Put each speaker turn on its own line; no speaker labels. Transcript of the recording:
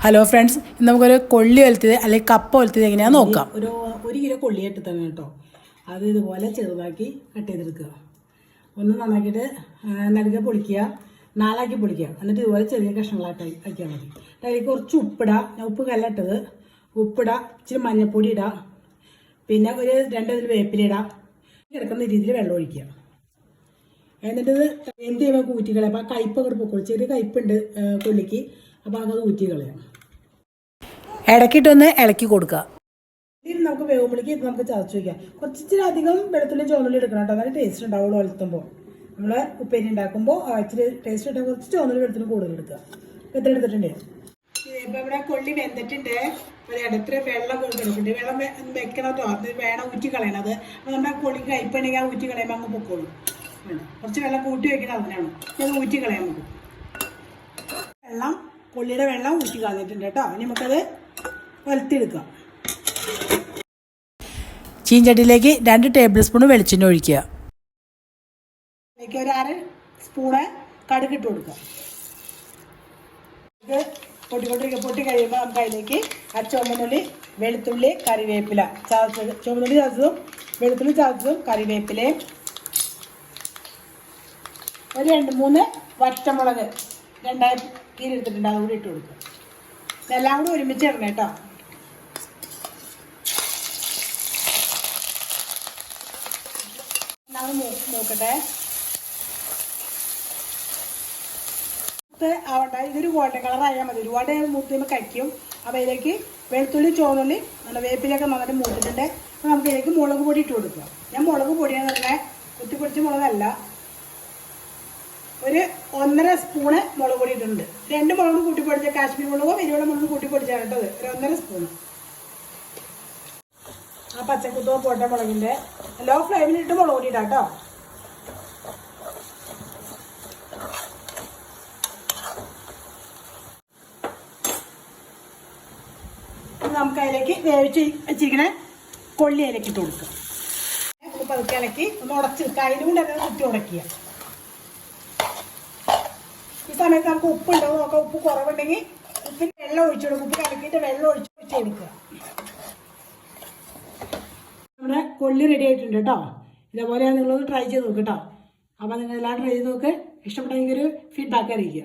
Hello friends, ഇന്ന് നമുക്കൊരു കൊള്ളി ഒലത്തിയത് അല്ലെങ്കിൽ കപ്പ ഒലത്തിയത് എങ്ങനെയാണെന്ന് നോക്കാം.
ഒരു കിലോ കൊള്ളിയിട്ട് തന്നെ കേട്ടോ. അത് ഇതുപോലെ ചെറുതാക്കി കട്ട് ചെയ്തെടുക്കുക. ഒന്ന് നന്നാക്കിയിട്ട് നടുക പൊളിക്കുക, നാലാക്കി പൊളിക്കുക. എന്നിട്ട് ഇതുപോലെ ചെറിയ കഷ്ണങ്ങളായിട്ട് ആക്കിയാൽ മതി. അതിലേക്ക് കുറച്ച് ഉപ്പിടുക. ഞാൻ ഉപ്പ് കല്ലിട്ടത്. ഉപ്പിടുക, ഇച്ചിരി മഞ്ഞൾപ്പൊടി ഇടുക, പിന്നെ ഒരു 2 ഇതിൽ വേപ്പില ഇടുക. കിടക്കുന്ന രീതിയിൽ വെള്ളം ഒഴിക്കുക. എന്നിട്ട് ഇത് എന്ത് ചെയ്യുമ്പോൾ ഊറ്റി കളയാം. അപ്പോൾ ആ കയ്പ്പൊക്കെ പൊക്കോളൂ. ചെറിയ കയ്പ്പുണ്ട് കൊള്ളിക്ക്, അപ്പോൾ അത് ഊറ്റി കളയാം.
ഇടയ്ക്കിട്ടൊന്ന് ഇളക്കി കൊടുക്കുക.
ഇത് നമുക്ക് വേവുമ്പോഴേക്ക് ഇത് നമുക്ക് ചതച്ച് വയ്ക്കാം. കുറച്ചിരി അധികം വെളുത്തുള്ളി ചുവന്നുള്ളി എടുക്കണം കേട്ടോ. അതായത് ടേസ്റ്റ് ഉണ്ടാവുള്ളൂ. വളർത്തുമ്പോൾ നമ്മൾ ഉപ്പേരി ഉണ്ടാക്കുമ്പോൾ ഇച്ചിരി ടേസ്റ്റ് ഉണ്ടാകും. കുറച്ച് ചുവന്നുള്ളി വെളുത്തുള്ളി കൂടുതൽ എടുക്കുക. എത്ര എടുത്തിട്ടുണ്ട്? ഇപ്പം ഇവിടെ കൊള്ളി വെന്തിട്ടുണ്ട്. അപ്പോൾ ഇടത്തിൽ വെള്ളം കൊടുത്തിട്ടുണ്ട്. വെള്ളം വെക്കണം കേട്ടോ. അത് വേണം ഊറ്റി കളയണത്. അപ്പോൾ നമ്മുടെ കൊള്ളിക്ക് കയ്പ്പുണ്ടെങ്കിൽ ആ ഊറ്റി കളയുമ്പോൾ അങ്ങ് പൊക്കോളും. കുറച്ച് വെള്ളം കൂട്ടി വയ്ക്കണം. അതിനാണ് അത് ഊറ്റി കളയാൻ നമുക്ക്. വെള്ളം കൊള്ളിയുടെ വെള്ളം ഊറ്റി കളഞ്ഞിട്ടുണ്ട് കേട്ടോ. ഇനി നമുക്കത് വലുത്തെടുക്കാം.
ചീഞ്ചട്ടിയിലേക്ക് 2 ടേബിൾ സ്പൂൺ വെളിച്ചെണ്ണ ഒഴിക്കുക.
അതിലേക്ക് ഒരു 1/2 സ്പൂണ് കടുക് ഇട്ട് കൊടുക്കുക. ഇത് പൊട്ടി കഴിയുമ്പോൾ നമുക്ക് അതിലേക്ക് ചുവന്നുള്ളി, വെളുത്തുള്ളി, കറിവേപ്പില ചതച്ചത്, ചുവന്നുള്ളി ചതച്ചതും വെളുത്തുള്ളി ചതച്ചതും കറിവേപ്പിലയും ഒരു 2-3 വറ്റമുളക് 2 കീരെടുത്തിട്ടുണ്ട്. അതുകൂടി ഇട്ട് കൊടുക്കുക. ഇതെല്ലാം കൂടി ഒരുമിച്ച് ഇടണം കേട്ടോ. നോക്കട്ടെ. ആവട്ടെ. ഇതൊരു ഗോൾഡൻ കളർ ആയാൽ മതി. ഒരുപാട് മൂത്തുമ്പോൾ കഴിക്കും. അപ്പോൾ ഇതിലേക്ക് വെളുത്തുള്ളി, ചുവന്നുള്ളി, നല്ല വേപ്പിലൊക്കെ നന്നായിട്ട് മൂത്തിട്ടുണ്ട്. അപ്പോൾ നമുക്ക് ഇതിലേക്ക് മുളക് പൊടി ഇട്ട് കൊടുക്കുക. ഞാൻ മുളക് പൊടിയാന്ന് പറഞ്ഞാൽ കുത്തിപ്പൊടിച്ച മുളകല്ല, ഒരു 1.5 സ്പൂണ് മുളക് പൊടി ഇട്ടിട്ടുണ്ട്. 2 മുളക് കൂട്ടിപ്പൊടിച്ച കാശ്മീർ മുളകോ എരിവുള്ള മുളക് കൂട്ടിപ്പൊടിച്ചാണ് കേട്ടത്. ഒരു 1.5 സ്പൂണ്. ആ പച്ചക്കുത്തോ പോട്ട മുളകിൻ്റെ ലോ ഫ്ലെയിമിലിട്ട് മുളക് പൊടി ഇടാം കേട്ടോ. നമുക്ക് അതിലേക്ക് വേവിച്ച് വെച്ചിരിക്കണ കൊള്ളി അതിലേക്ക് ഇട്ട് കൊടുക്കുക. പതുക്കെ ഇളക്കി ഒന്ന് ഉടച്ച് കയ്യിലും കൊണ്ട് അത് കുത്തി ഉടക്കുക. ഈ സമയത്ത് നമുക്ക് ഉപ്പുണ്ടോ നോക്കാം. ഉപ്പ് കുറവുണ്ടെങ്കിൽ ഉപ്പിന് വെള്ളം ഒഴിച്ചു കൊടുക്കും. ഉപ്പ് കലക്കിയിട്ട് വെള്ളം ഒഴിച്ച് കൊടുക്കുക. നമ്മുടെ കൊള്ളി റെഡി ആയിട്ടുണ്ട് കേട്ടോ. ഇതേപോലെ നിങ്ങളൊന്ന് ട്രൈ ചെയ്ത് നോക്ക് കേട്ടോ. അപ്പോൾ നിങ്ങളെല്ലാം ട്രൈ ചെയ്ത് നോക്ക്. ഇഷ്ടപ്പെട്ടെങ്കിൽ ഒരു ഫീഡ്ബാക്ക് അറിയിക്കുക.